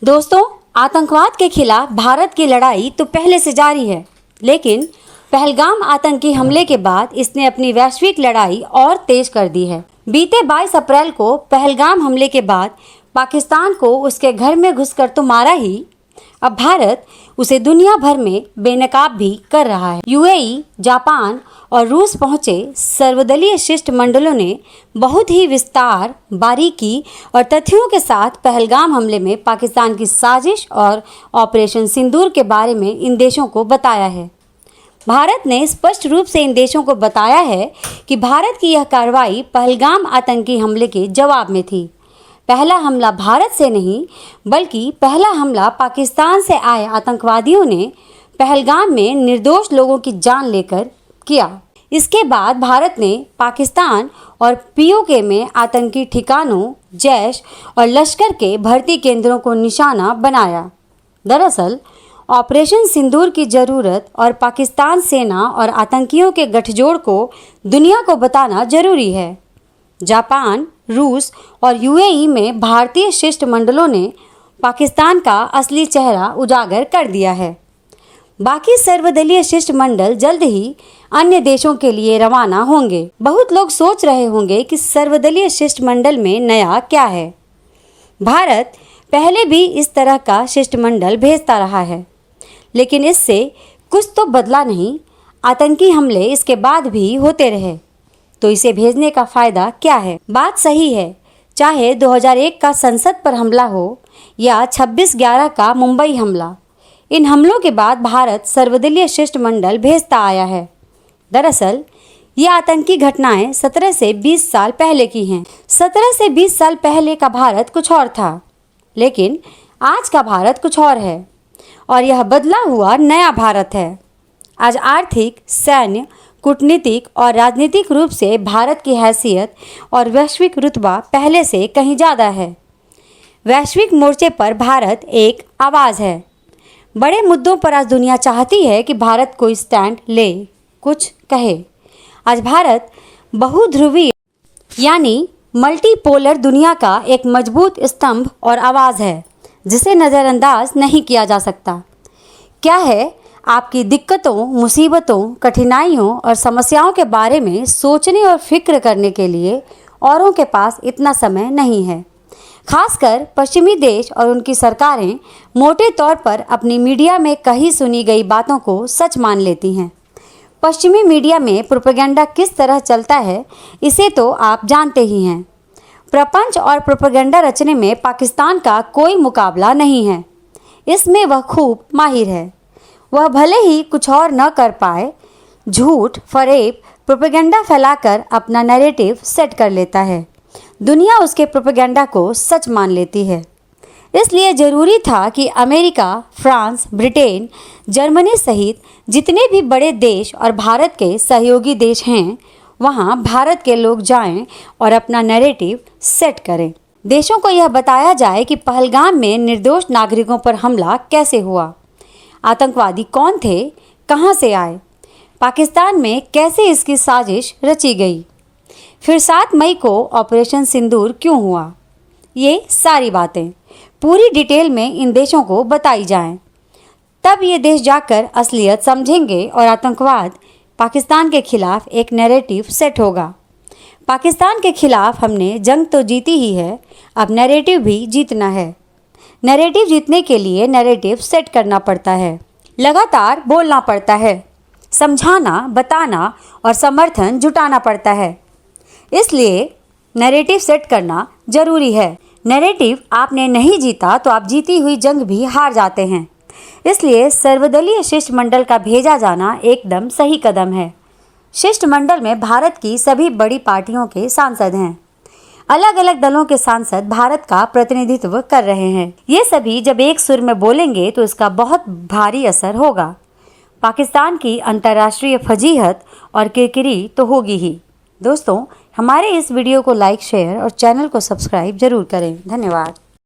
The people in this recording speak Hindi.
दोस्तों, आतंकवाद के खिलाफ भारत की लड़ाई तो पहले से जारी है, लेकिन पहलगाम आतंकी हमले के बाद इसने अपनी वैश्विक लड़ाई और तेज कर दी है। बीते 22 अप्रैल को पहलगाम हमले के बाद पाकिस्तान को उसके घर में घुसकर तो मारा ही, अब भारत उसे दुनिया भर में बेनकाब भी कर रहा है। यूएई, जापान और रूस पहुंचे सर्वदलीय शिष्टमंडलों ने बहुत ही विस्तार, बारीकी और तथ्यों के साथ पहलगाम हमले में पाकिस्तान की साजिश और ऑपरेशन सिंदूर के बारे में इन देशों को बताया है। भारत ने स्पष्ट रूप से इन देशों को बताया है कि भारत की यह कार्रवाई पहलगाम आतंकी हमले के जवाब में थी। पहला हमला भारत से नहीं, बल्कि पहला हमला पाकिस्तान से आए आतंकवादियों ने पहलगाम में निर्दोष लोगों की जान लेकर किया। इसके बाद भारत ने पाकिस्तान और पीओके में आतंकी ठिकानों, जैश और लश्कर के भर्ती केंद्रों को निशाना बनाया। दरअसल ऑपरेशन सिंदूर की जरूरत और पाकिस्तान सेना और आतंकियों के गठजोड़ को दुनिया को बताना जरूरी है। जापान, रूस और यूएई में भारतीय शिष्टमंडलों ने पाकिस्तान का असली चेहरा उजागर कर दिया है। बाकी सर्वदलीय शिष्टमंडल जल्द ही अन्य देशों के लिए रवाना होंगे। बहुत लोग सोच रहे होंगे कि सर्वदलीय शिष्टमंडल में नया क्या है। भारत पहले भी इस तरह का शिष्टमंडल भेजता रहा है, लेकिन इससे कुछ तो बदला नहीं। आतंकी हमले इसके बाद भी होते रहे, तो इसे भेजने का फायदा क्या है? बात सही है, चाहे 2001 का संसद पर हमला हो या 26/11 का मुंबई हमला, इन हमलों के बाद भारत सर्वदलीय शिष्टमंडल भेजता आया है। दरअसल ये आतंकी घटनाएं 17 से 20 साल पहले की हैं। 17 से 20 साल पहले का भारत कुछ और था, लेकिन आज का भारत कुछ और है, और यह बदला हुआ नया भारत है। आज आर्थिक, सैन्य, कूटनीतिक और राजनीतिक रूप से भारत की हैसियत और वैश्विक रुतबा पहले से कहीं ज़्यादा है। वैश्विक मोर्चे पर भारत एक आवाज़ है। बड़े मुद्दों पर आज दुनिया चाहती है कि भारत कोई स्टैंड ले, कुछ कहे। आज भारत बहुध्रुवीय यानी मल्टीपोलर दुनिया का एक मजबूत स्तंभ और आवाज़ है, जिसे नज़रअंदाज नहीं किया जा सकता। क्या है? आपकी दिक्कतों, मुसीबतों, कठिनाइयों और समस्याओं के बारे में सोचने और फिक्र करने के लिए औरों के पास इतना समय नहीं है। खासकर पश्चिमी देश और उनकी सरकारें मोटे तौर पर अपनी मीडिया में कही सुनी गई बातों को सच मान लेती हैं। पश्चिमी मीडिया में प्रोपेगेंडा किस तरह चलता है, इसे तो आप जानते ही हैं। प्रपंच और प्रोपेगेंडा रचने में पाकिस्तान का कोई मुकाबला नहीं है। इसमें वह खूब माहिर है। वह भले ही कुछ और न कर पाए, झूठ, फरेब, प्रोपेगेंडा फैलाकर अपना नैरेटिव सेट कर लेता है। दुनिया उसके प्रोपेगेंडा को सच मान लेती है। इसलिए ज़रूरी था कि अमेरिका, फ्रांस, ब्रिटेन, जर्मनी सहित जितने भी बड़े देश और भारत के सहयोगी देश हैं, वहाँ भारत के लोग जाएं और अपना नैरेटिव सेट करें। देशों को यह बताया जाए कि पहलगाम में निर्दोष नागरिकों पर हमला कैसे हुआ, आतंकवादी कौन थे, कहाँ से आए, पाकिस्तान में कैसे इसकी साजिश रची गई, फिर 7 मई को ऑपरेशन सिंदूर क्यों हुआ। ये सारी बातें पूरी डिटेल में इन देशों को बताई जाएं। तब ये देश जाकर असलियत समझेंगे और आतंकवाद पाकिस्तान के खिलाफ एक नैरेटिव सेट होगा। पाकिस्तान के खिलाफ हमने जंग तो जीती ही है, अब नैरेटिव भी जीतना है। नैरेटिव जीतने के लिए नैरेटिव सेट करना पड़ता है, लगातार बोलना पड़ता है, समझाना, बताना और समर्थन जुटाना पड़ता है। इसलिए नैरेटिव सेट करना जरूरी है। नैरेटिव आपने नहीं जीता तो आप जीती हुई जंग भी हार जाते हैं। इसलिए सर्वदलीय शिष्टमंडल का भेजा जाना एकदम सही कदम है। शिष्टमंडल में भारत की सभी बड़ी पार्टियों के सांसद हैं। अलग अलग दलों के सांसद भारत का प्रतिनिधित्व कर रहे हैं। ये सभी जब एक सुर में बोलेंगे तो इसका बहुत भारी असर होगा। पाकिस्तान की अंतर्राष्ट्रीय फजीहत और किरकिरी तो होगी ही। दोस्तों, हमारे इस वीडियो को लाइक, शेयर और चैनल को सब्सक्राइब जरूर करें। धन्यवाद।